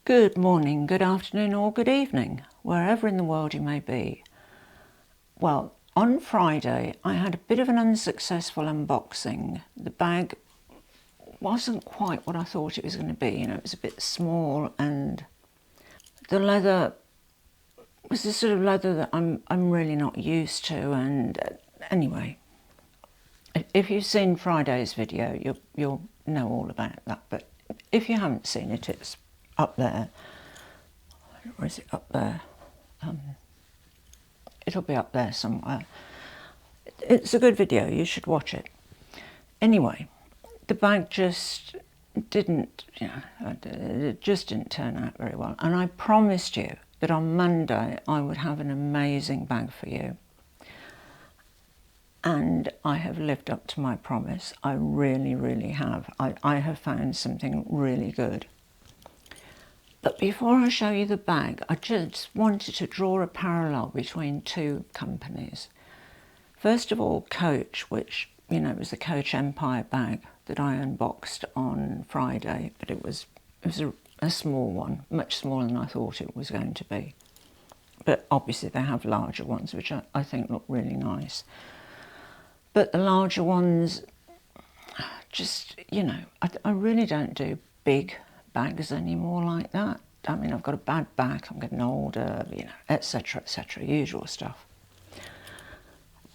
Good morning, good afternoon or good evening, wherever in the world you may be. Well, on Friday I had a bit of an unsuccessful unboxing. The bag wasn't quite what I thought it was going to be. It was a bit small, and the leather was the sort of leather that I'm really not used to. And anyway, if you've seen Friday's video, you'll know all about that. But if you haven't seen it, it's up there. Or is it up there? It'll be up there somewhere. It's a good video, you should watch it. Anyway, the bag just didn't, it just didn't turn out very well. And I promised you that on Monday I would have an amazing bag for you. And I have lived up to my promise. I really, really have. I have found something really good. But before I show you the bag, I just wanted to draw a parallel between two companies. First of all, Coach, which, was the Coach Empire bag that I unboxed on Friday, but it was a small one, much smaller than I thought it was going to be. But obviously they have larger ones, which I think look really nice. But the larger ones, just, I really don't do big bags anymore like that. I mean, I've got a bad back, I'm getting older, etc., usual stuff.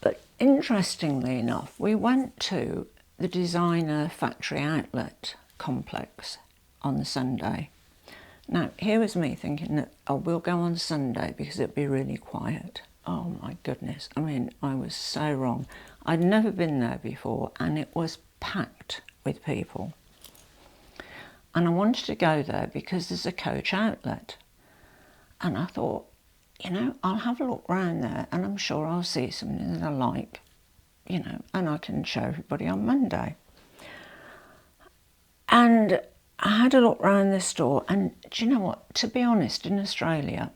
But interestingly enough, we went to the designer factory outlet complex on the Sunday. Now, here was me thinking that, we'll go on Sunday because it'd be really quiet. Oh my goodness, I mean, I was so wrong. I'd never been there before, and it was packed with people. And I wanted to go there because there's a Coach outlet. And I thought, I'll have a look round there and I'm sure I'll see something that I like, and I can show everybody on Monday. And I had a look round the store, and do you know what? To be honest, in Australia,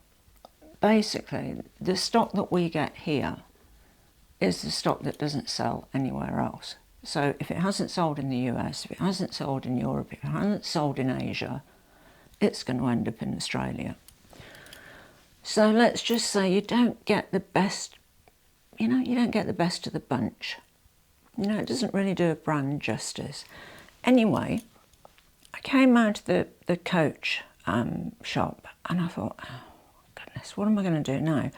basically the stock that we get here is the stock that doesn't sell anywhere else. So if it hasn't sold in the US, if it hasn't sold in Europe, if it hasn't sold in Asia, it's going to end up in Australia. So let's just say you don't get the best, you don't get the best of the bunch. It doesn't really do a brand justice. Anyway, I came out of the Coach shop and I thought, oh goodness, what am I going to do now?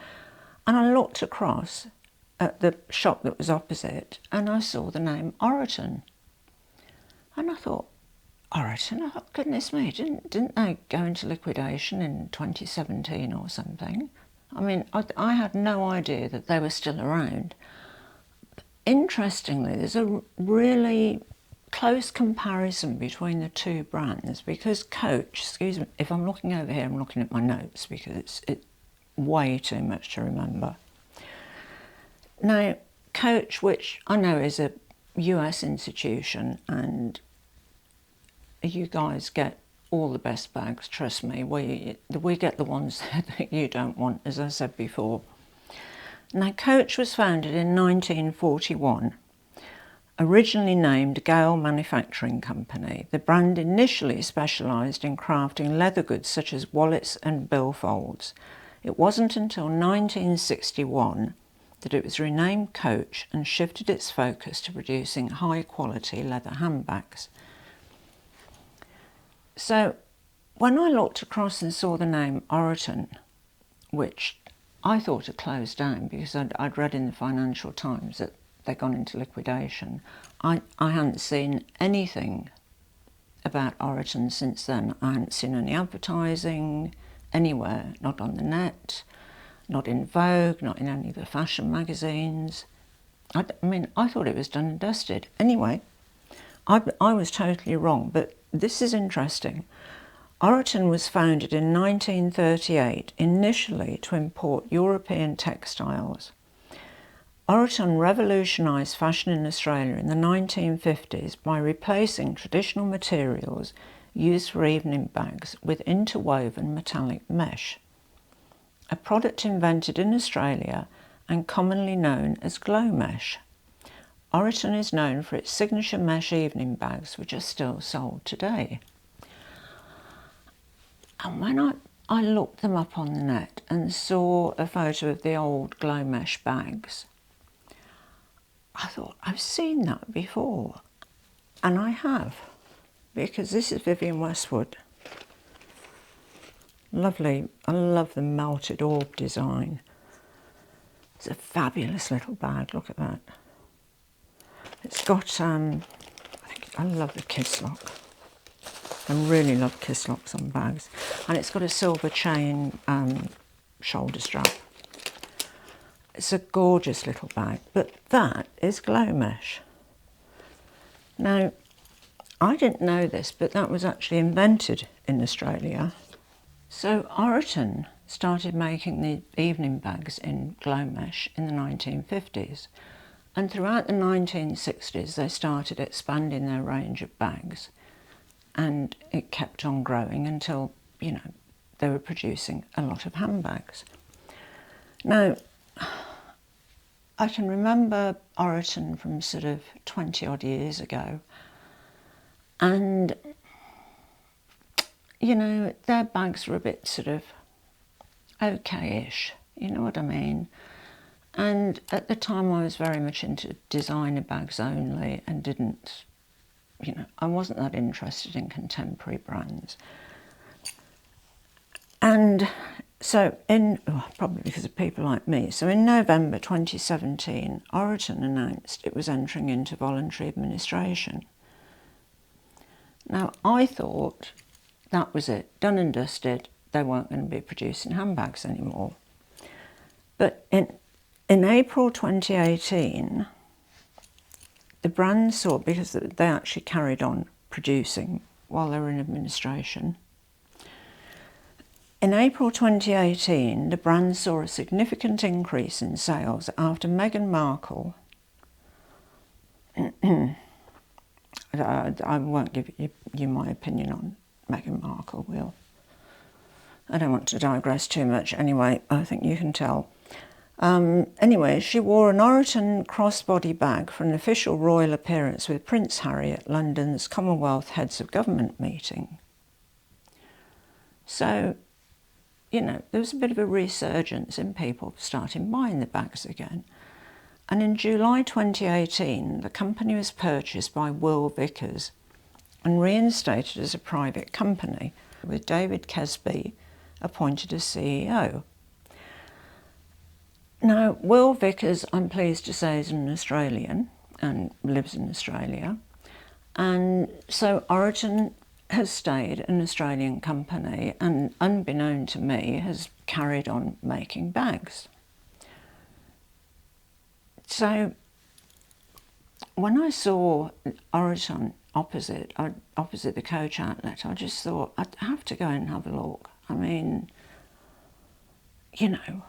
And I looked across at the shop that was opposite and I saw the name Oroton. And I thought, Oroton? I thought, goodness me, didn't they go into liquidation in 2017 or something? I mean, I had no idea that they were still around. Interestingly, there's a really close comparison between the two brands because Coach, excuse me, if I'm looking over here, I'm looking at my notes because it's way too much to remember. Now, Coach, which I know is a US institution, and you guys get all the best bags, trust me. We get the ones that you don't want, as I said before. Now, Coach was founded in 1941. Originally named Gale Manufacturing Company, the brand initially specialised in crafting leather goods such as wallets and billfolds. It wasn't until 1961 that it was renamed Coach and shifted its focus to producing high-quality leather handbags. So when I looked across and saw the name Oroton, which I thought had closed down because I'd read in the Financial Times that they'd gone into liquidation, I hadn't seen anything about Oroton since then. I hadn't seen any advertising anywhere, not on the net, not in Vogue, not in any of the fashion magazines. I mean, I thought it was done and dusted. Anyway, I was totally wrong, but this is interesting. Oroton was founded in 1938, initially to import European textiles. Oroton revolutionised fashion in Australia in the 1950s by replacing traditional materials used for evening bags with interwoven metallic mesh, a product invented in Australia and commonly known as glow mesh. Oroton is known for its signature mesh evening bags, which are still sold today. And when I looked them up on the net and saw a photo of the old glow mesh bags, I thought, I've seen that before. And I have, because this is Vivienne Westwood. Lovely, I love the melted orb design. It's a fabulous little bag, look at that. It's got, I love the kiss lock. I really love kiss locks on bags. And it's got a silver chain shoulder strap. It's a gorgeous little bag, but that is glow mesh. Now, I didn't know this, but that was actually invented in Australia. So Oroton started making the evening bags in glow mesh in the 1950s. And throughout the 1960s, they started expanding their range of bags. And it kept on growing until, you know, they were producing a lot of handbags. Now, I can remember Oroton from sort of 20 odd years ago, and you know, their bags were a bit sort of okay-ish, you know what I mean? And at the time I was very much into designer bags only and didn't, you know, I wasn't that interested in contemporary brands. And so probably because of people like me, so in November 2017, Oroton announced it was entering into voluntary administration. Now, I thought that was it, done and dusted, they weren't going to be producing handbags anymore. But in April 2018, the brand saw, because they actually carried on producing while they were in administration, in April 2018, the brand saw a significant increase in sales after Meghan Markle, I won't give you my opinion on Meghan Markle, Will. I don't want to digress too much. Anyway, I think you can tell. Anyway, she wore an Oroton crossbody bag for an official royal appearance with Prince Harry at London's Commonwealth Heads of Government meeting. So, you know, there was a bit of a resurgence in people starting buying the bags again. And in July 2018, the company was purchased by Will Vickers and reinstated as a private company, with David Kesby appointed as CEO. Now, Will Vickers, I'm pleased to say, is an Australian and lives in Australia. And so Oroton has stayed an Australian company and, unbeknown to me, has carried on making bags. So when I saw Oroton opposite the Coach outlet, I just thought I'd have to go and have a look. I mean, you know,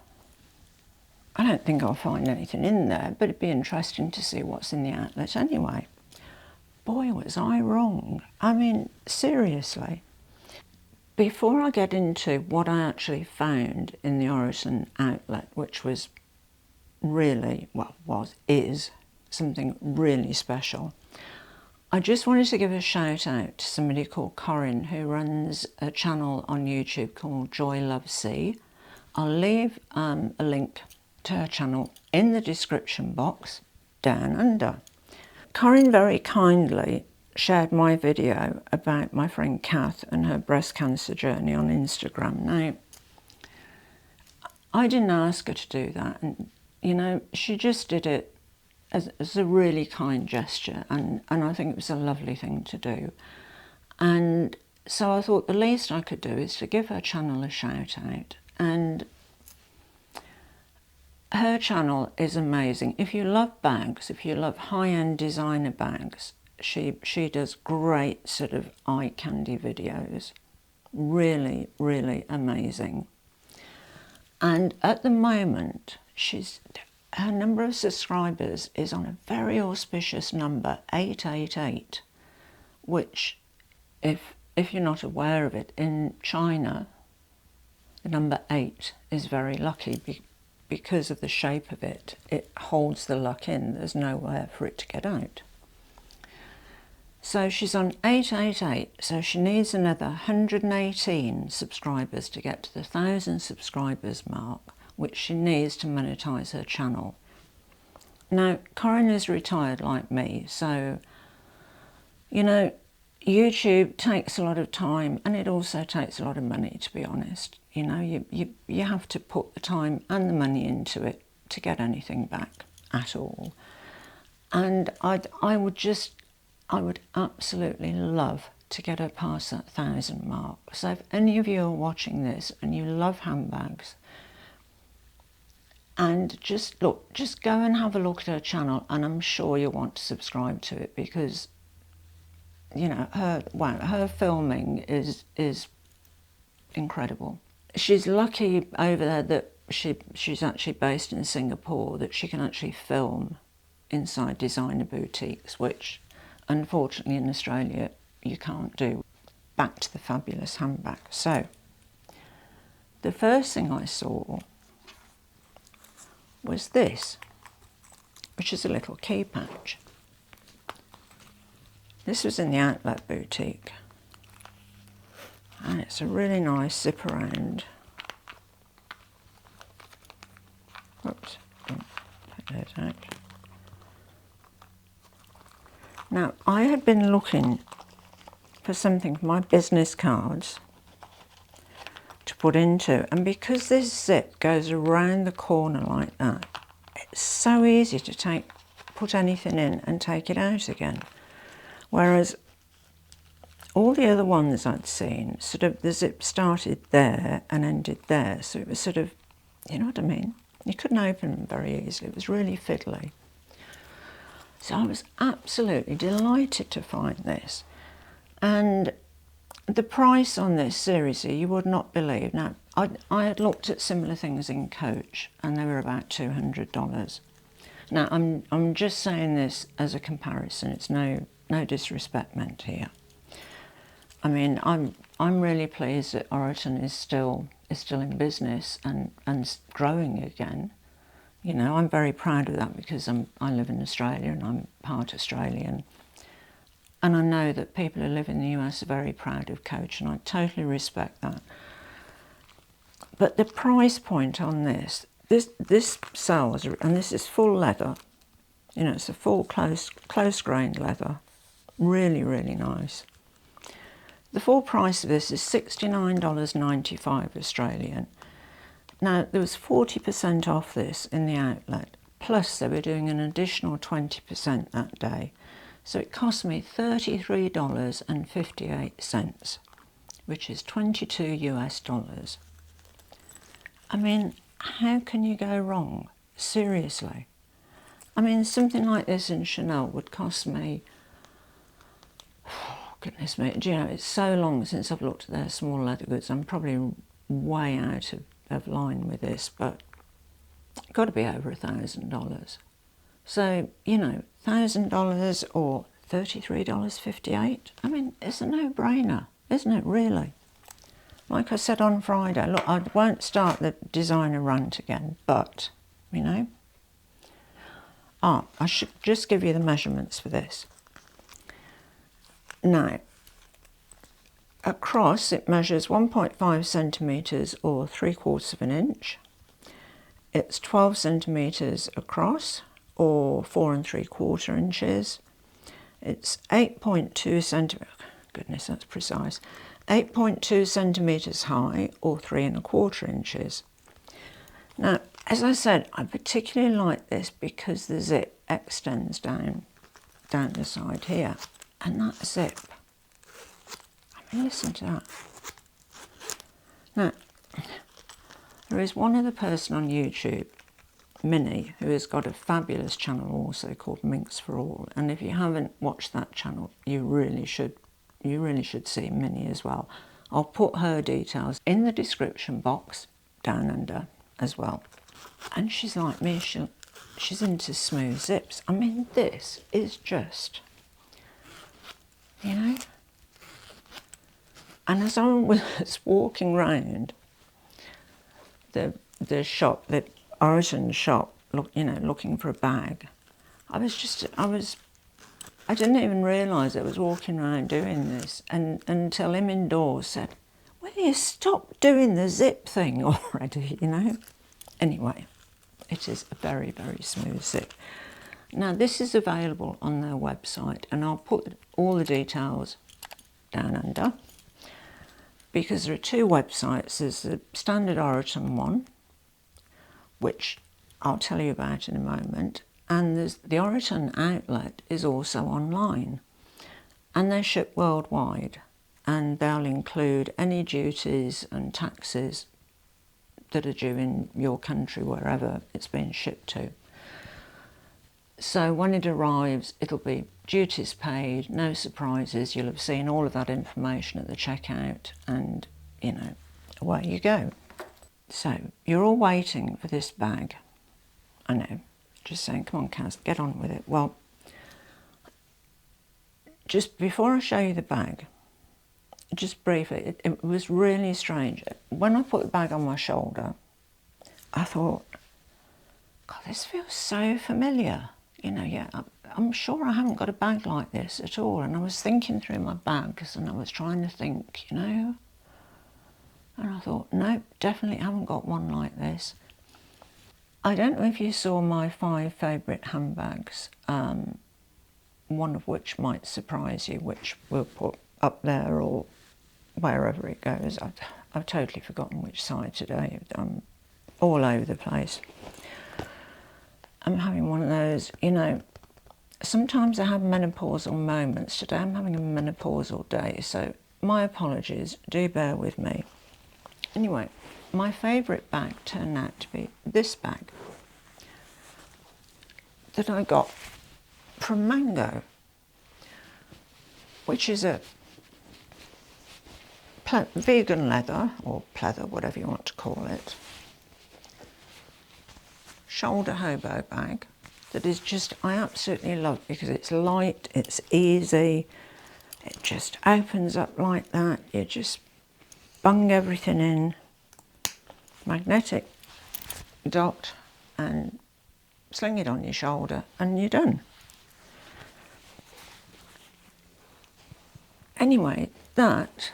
I don't think I'll find anything in there, but it'd be interesting to see what's in the outlet anyway. Boy, was I wrong. I mean, seriously. Before I get into what I actually found in the Oroton outlet, which was really, is something really special, I just wanted to give a shout out to somebody called Corinne, who runs a channel on YouTube called JoyLoveC. I'll leave a link to her channel in the description box down under. Corinne very kindly shared my video about my friend Kath and her breast cancer journey on Instagram. Now, I didn't ask her to do that, and you know, she just did it as a really kind gesture, and I think it was a lovely thing to do. And so I thought the least I could do is to give her channel a shout out. And her channel is amazing. If you love bags, if you love high-end designer bags, she does great sort of eye candy videos. Really, really amazing. And at the moment, her number of subscribers is on a very auspicious number, 888, which, if you're not aware of it, in China, the number 8 is very lucky because of the shape of it. It holds the luck in. There's nowhere for it to get out. So she's on 888, so she needs another 118 subscribers to get to the 1,000 subscribers mark, which she needs to monetize her channel. Now, Corinne is retired like me, so, you know, YouTube takes a lot of time and it also takes a lot of money, to be honest. You know, you have to put the time and the money into it to get anything back at all. And I would absolutely love to get her past that 1,000 mark. So if any of you are watching this and you love handbags, and just go and have a look at her channel, and I'm sure you'll want to subscribe to it, because, you know, her filming is incredible. She's lucky over there that she's actually based in Singapore, that she can actually film inside designer boutiques, which unfortunately in Australia you can't do. Back to the fabulous handbag. So the first thing I saw was this, which is a little key pouch. This was in the Outlet boutique, and it's a really nice zip around. Oops, take those out. Now, I had been looking for something for my business cards to put into, and because this zip goes around the corner like that, it's so easy to put anything in and take it out again. Whereas all the other ones I'd seen, sort of the zip started there and ended there, so it was sort of, you know what I mean? You couldn't open them very easily. It was really fiddly. So I was absolutely delighted to find this. And the price on this, seriously, you would not believe. Now, I had looked at similar things in Coach, and they were about $200. Now, I'm just saying this as a comparison. It's no disrespect meant here. I mean, I'm really pleased that Oroton is still in business and growing again. You know, I'm very proud of that, because I live in Australia and I'm part Australian. And I know that people who live in the US are very proud of Coach, and I totally respect that. But the price point on this sells, and this is full leather. You know, it's a full close-grained leather. Really, really nice. The full price of this is $69.95 Australian. Now, there was 40% off this in the Outlet, plus they were doing an additional 20% that day. So it cost me $33.58, which is 22 US dollars. I mean, how can you go wrong? Seriously. I mean, something like this in Chanel would cost me, oh, goodness me, do you know, it's so long since I've looked at their small leather goods. I'm probably way out of line with this, but it's got to be over $1,000. So, you know, $1,000 or $33.58. I mean, it's a no-brainer, isn't it, really? Like I said on Friday, look, I won't start the designer rant again, but, you know. I should just give you the measurements for this. Now, across it measures 1.5 centimetres or 3/4 of an inch. It's 12 centimetres across, or 4 3/4 inches. It's 8.2 centimetres, goodness, that's precise, 8.2 centimetres high, or 3 1/4 inches. Now, as I said, I particularly like this because the zip extends down the side here, and that zip, I mean, listen to that. Now, there is one other person on YouTube, Minnie, who has got a fabulous channel also called Minx for All, and if you haven't watched that channel, you really should see Minnie as well. I'll put her details in the description box down under as well. And she's like me, she's into smooth zips. I mean, this is just, you know. And as I was walking round the shop, the Oroton shop, looking for a bag, I was I didn't even realise I was walking around doing this until him indoors said, will you stop doing the zip thing already, you know? Anyway, it is a very, very smooth zip. Now this is available on their website, and I'll put all the details down under, because there are two websites. There's the standard Oroton one, which I'll tell you about in a moment, and there's the Oroton outlet is also online, and they ship worldwide, and they'll include any duties and taxes that are due in your country, wherever it's being shipped to. So when it arrives, it'll be duties paid, no surprises. You'll have seen all of that information at the checkout, and, you know, away you go. So you're all waiting for this bag. I know, just saying, come on, Kaz, get on with it. Well, just before I show you the bag, just briefly, it was really strange. When I put the bag on my shoulder, I thought, God, this feels so familiar. You know, yeah, I'm sure I haven't got a bag like this at all. And I was thinking through my bags, and I was trying to think, you know, and I thought, no, definitely haven't got one like this. I don't know if you saw my 5 favourite handbags, one of which might surprise you, which we'll put up there or wherever it goes. I've totally forgotten which side today. I'm all over the place. I'm having one of those, you know, sometimes I have menopausal moments. Today I'm having a menopausal day, so my apologies, do bear with me. Anyway, my favourite bag turned out to be this bag that I got from Mango, which is a vegan leather, or pleather, whatever you want to call it, shoulder hobo bag that is just, I absolutely love, because it's light, it's easy, it just opens up like that, you just bung everything in, magnetic dot, and sling it on your shoulder, and you're done. Anyway, that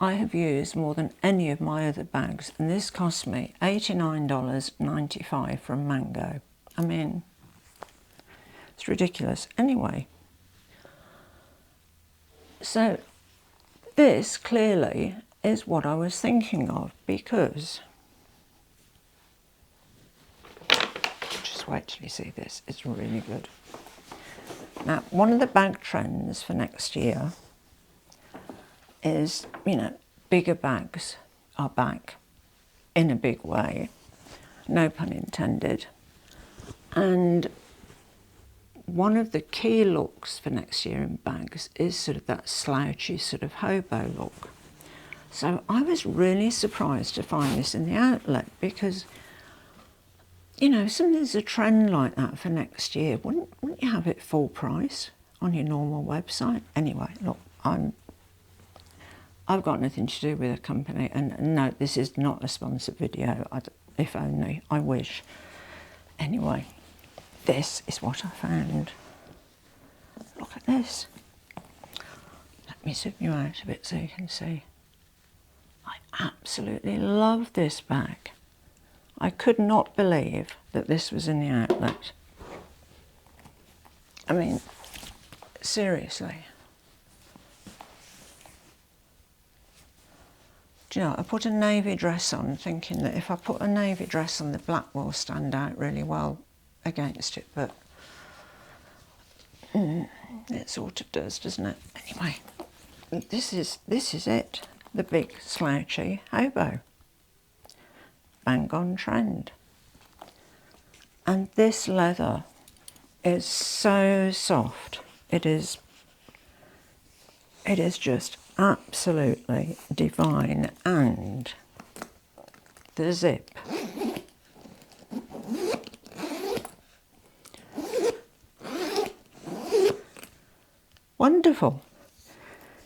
I have used more than any of my other bags, and this cost me $89.95 from Mango. I mean, it's ridiculous. Anyway, so this clearly is what I was thinking of, because, just wait till you see this, it's really good. Now, one of the bag trends for next year is, you know, bigger bags are back in a big way, no pun intended. And one of the key looks for next year in bags is sort of that slouchy sort of hobo look. So I was really surprised to find this in the outlet, because, you know, if something's a trend like that for next year, wouldn't you have it full price on your normal website? Anyway, look, I've got nothing to do with a company, and no, this is not a sponsored video, if only, I wish. Anyway, this is what I found. Look at this. Let me zoom you out a bit so you can see. I absolutely love this bag. I could not believe that this was in the outlet. I mean, seriously. Do you know, I put a navy dress on thinking that if I put a navy dress on, the black will stand out really well against it, but it sort of does, doesn't it? Anyway, this is it, the big slouchy hobo. Bang on trend. And this leather is so soft. It is just absolutely divine. And the zip. Wonderful.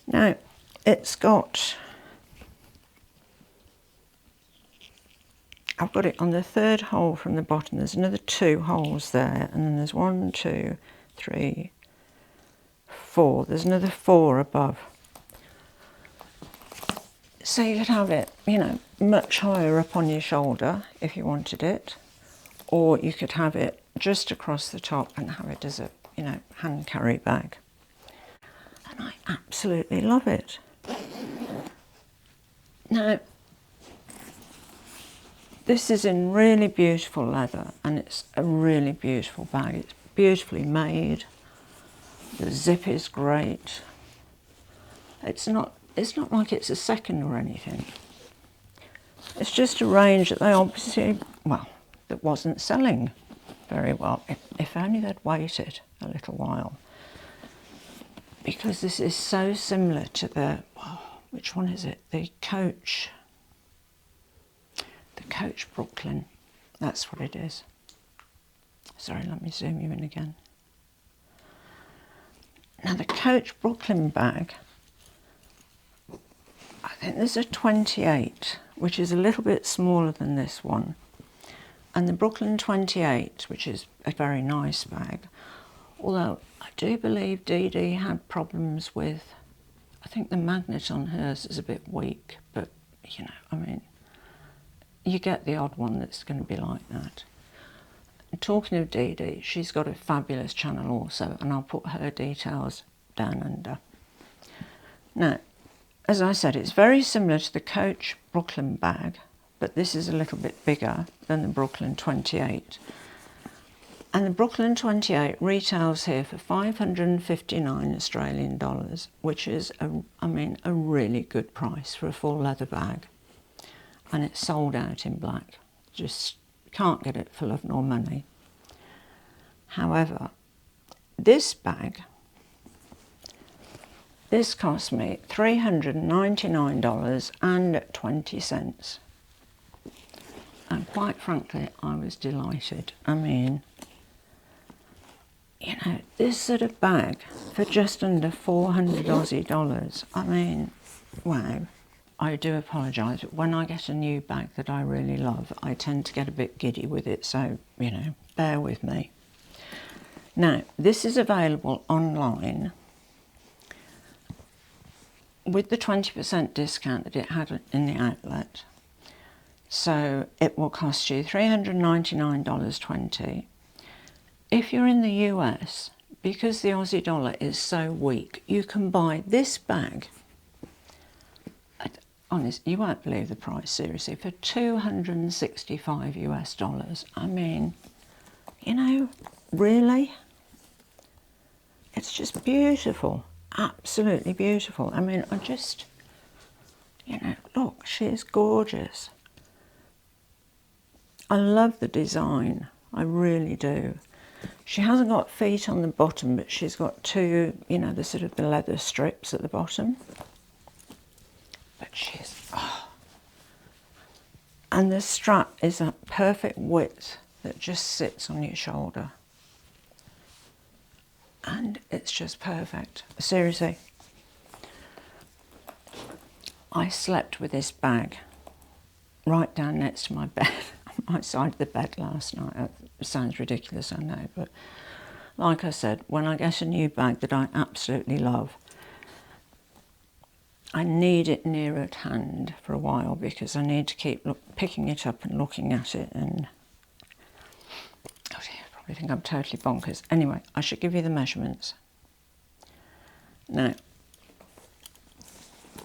Now, it's got, I've got it on the third hole from the bottom. There's another 2 holes there, and then there's 1, 2, 3, 4. There's another 4 above. So you could have it, you know, much higher up on your shoulder if you wanted it, or you could have it just across the top and have it as a, you know, hand carry bag. And I absolutely love it. Now, this is in really beautiful leather, and it's a really beautiful bag. It's beautifully made. The zip is great. It's not like it's a second or anything. It's just a range that they obviously, well, that wasn't selling very well. If only they'd waited a little while. Because this is so similar to the, which one is it? The Coach Brooklyn. That's what it is. Sorry, let me zoom you in again. Now the Coach Brooklyn bag, I think there's a 28, which is a little bit smaller than this one. And the Brooklyn 28, which is a very nice bag, although I do believe Dee Dee had problems with, I think the magnet on hers is a bit weak, but you know, I mean, you get the odd one that's going to be like that. And talking of Dee Dee, she's got a fabulous channel also, and I'll put her details down under. Now, as I said, it's very similar to the Coach Brooklyn bag, but this is a little bit bigger than the Brooklyn 28. And the Brooklyn 28 retails here for 559 Australian dollars, which is, a really good price for a full leather bag. And it's sold out in black. Just can't get it for love nor money. However, this bag, this cost me $399.20. And quite frankly, I was delighted. I mean, you know, this sort of bag for just under 400 Aussie dollars. I mean, wow. I do apologise, but when I get a new bag that I really love, I tend to get a bit giddy with it, so, you know, bear with me. Now, this is available online with the 20% discount that it had in the outlet. So it will cost you $399.20. If you're in the US, because the Aussie dollar is so weak, you can buy this bag, honest, you won't believe the price, seriously, for $265 US. I mean, you know, really? It's just beautiful, absolutely beautiful. I mean, I just, you know, look, she is gorgeous. I love the design, I really do. She hasn't got feet on the bottom, but she's got two, you know, the sort of the leather strips at the bottom. But she's, oh. And the strap is a perfect width that just sits on your shoulder. And it's just perfect. Seriously. I slept with this bag right down next to my bed, on my side of the bed last night. It sounds ridiculous, I know, but like I said, when I get a new bag that I absolutely love, I need it near at hand for a while because I need to keep picking it up and looking at it, and oh dear, I probably think I'm totally bonkers. Anyway, I should give you the measurements. Now,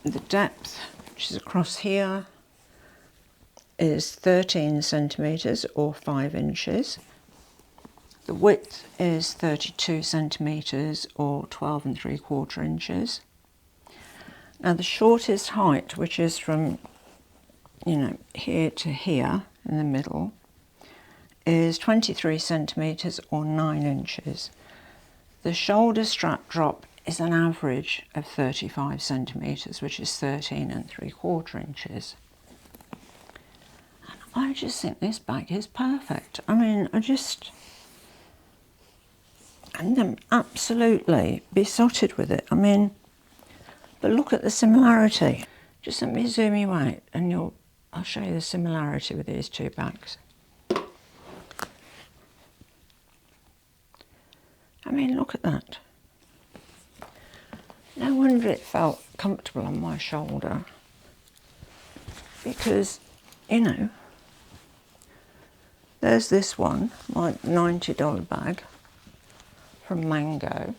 the depth, which is across here, is 13 centimetres or 5 inches. The width is 32 centimetres or 12 3/4 inches. Now the shortest height, which is from, you know, here to here in the middle, is 23 centimetres or 9 inches. The shoulder strap drop is an average of 35 centimetres, which is 13 3/4 inches. And I just think this bag is perfect. I mean, I'm absolutely besotted with it. I mean, but look at the similarity. Just let me zoom you out and I'll show you the similarity with these two bags. I mean, look at that. No wonder it felt comfortable on my shoulder, because, you know, there's this one, my $90 bag from Mango,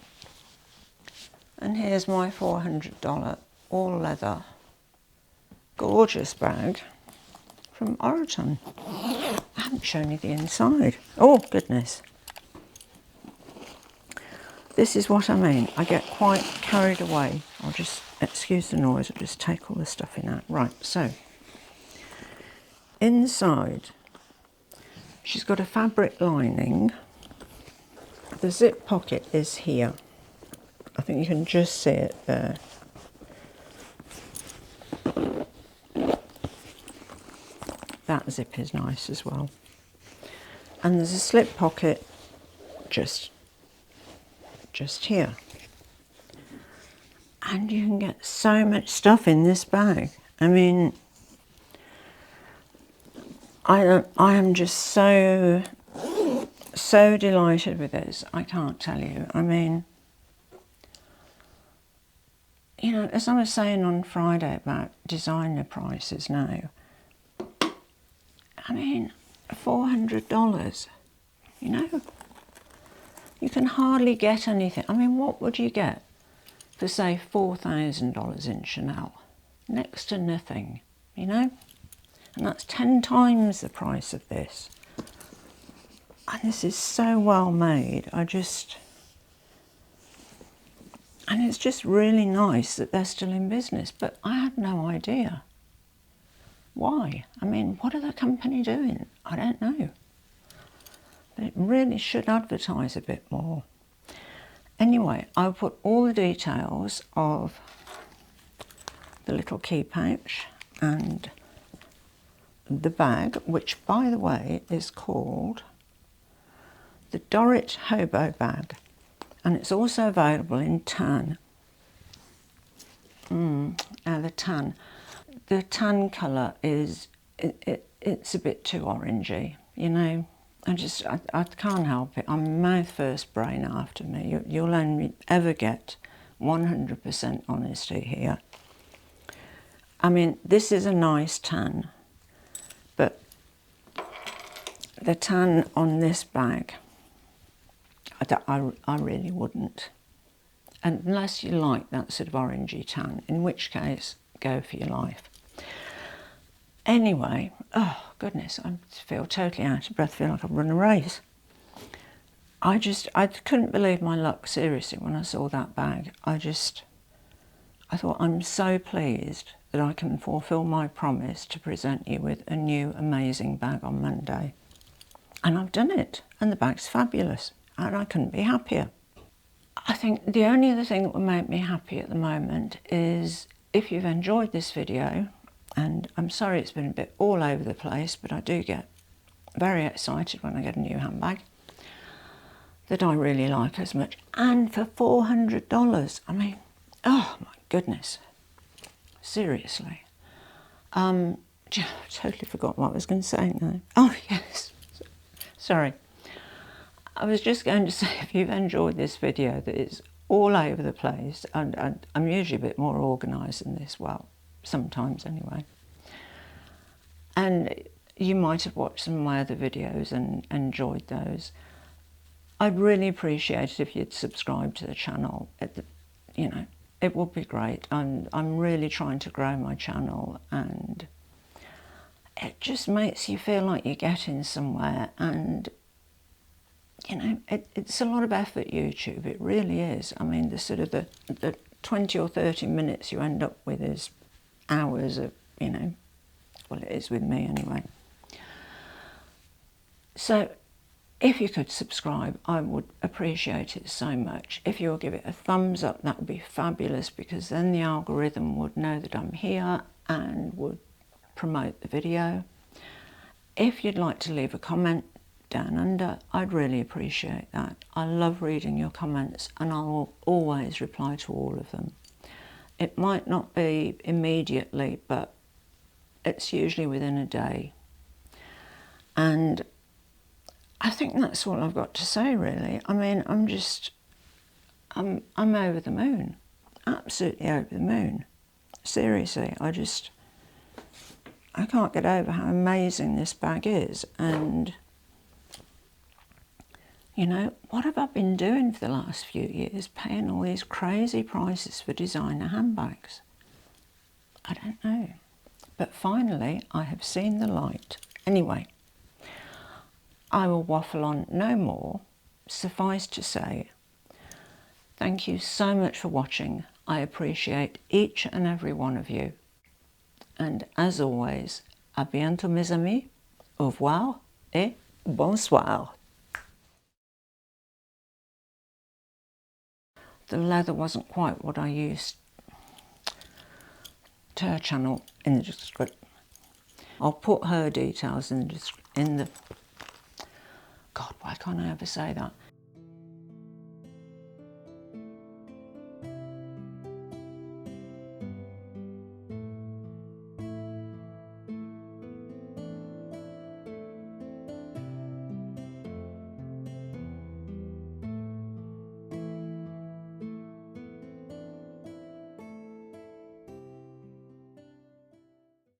and here's my $400 all leather gorgeous bag from Oroton. I haven't shown you the inside. Oh goodness. This is what I mean. I get quite carried away. I'll just, excuse the noise, I'll just take all the stuff in out. Right, so inside she's got a fabric lining. The zip pocket is here. I think you can just see it there. That zip is nice as well. And there's a slip pocket just here. And you can get so much stuff in this bag. I mean, I am just so delighted with this. I can't tell you. I mean, you know, as I was saying on Friday about designer prices now, I mean, $400, you know, you can hardly get anything. I mean, what would you get for, say, $4,000 in Chanel? Next to nothing, you know, and that's 10 times the price of this. And this is so well made. And it's just really nice that they're still in business, but I had no idea. Why? I mean, what are the company doing? I don't know. But it really should advertise a bit more. Anyway, I'll put all the details of the little key pouch and the bag, which, by the way, is called the Slouchy Hobo Bag, and it's also available in tan. The tan colour is, it's a bit too orangey, you know. I can't help it. I'm mouth first, brain after me. You'll only ever get 100% honesty here. I mean, this is a nice tan, but the tan on this bag, I really wouldn't. Unless you like that sort of orangey tan, in which case, go for your life. Anyway, oh goodness, I feel totally out of breath, I feel like I've run a race. I couldn't believe my luck, seriously, when I saw that bag. I thought, I'm so pleased that I can fulfil my promise to present you with a new amazing bag on Monday. And I've done it, and the bag's fabulous, and I couldn't be happier. I think the only other thing that would make me happy at the moment is if you've enjoyed this video, and I'm sorry it's been a bit all over the place, but I do get very excited when I get a new handbag that I really like as much. And for $400, I mean, oh my goodness, seriously. Totally forgot what I was going to say now. Oh yes, sorry. I was just going to say, if you've enjoyed this video that is all over the place, and I'm usually a bit more organised than this, well, sometimes anyway, and you might have watched some of my other videos and enjoyed those, I'd really appreciate it if you'd subscribe to the channel. You know, it would be great. I'm really trying to grow my channel, and it just makes you feel like you're getting somewhere. And you know, it's a lot of effort, YouTube, it really is. I mean, the 20 or 30 minutes you end up with is hours of, you know, well, it is with me anyway. So if you could subscribe, I would appreciate it so much. If you'll give it a thumbs up, that would be fabulous, because then the algorithm would know that I'm here and would promote the video. If you'd like to leave a comment down under, I'd really appreciate that. I love reading your comments, and I'll always reply to all of them. It might not be immediately, but it's usually within a day. And I think that's all I've got to say, really. I mean, I'm over the moon. absolutely over the moon. Seriously, I can't get over how amazing this bag is. And you know, what have I been doing for the last few years, paying all these crazy prices for designer handbags? I don't know. But finally, I have seen the light. Anyway, I will waffle on no more. Suffice to say, thank you so much for watching. I appreciate each and every one of you. And as always, à bientôt mes amis, au revoir et bonsoir. The leather wasn't quite what I used. To her channel in the description. I'll put her details in the God, why can't I ever say that?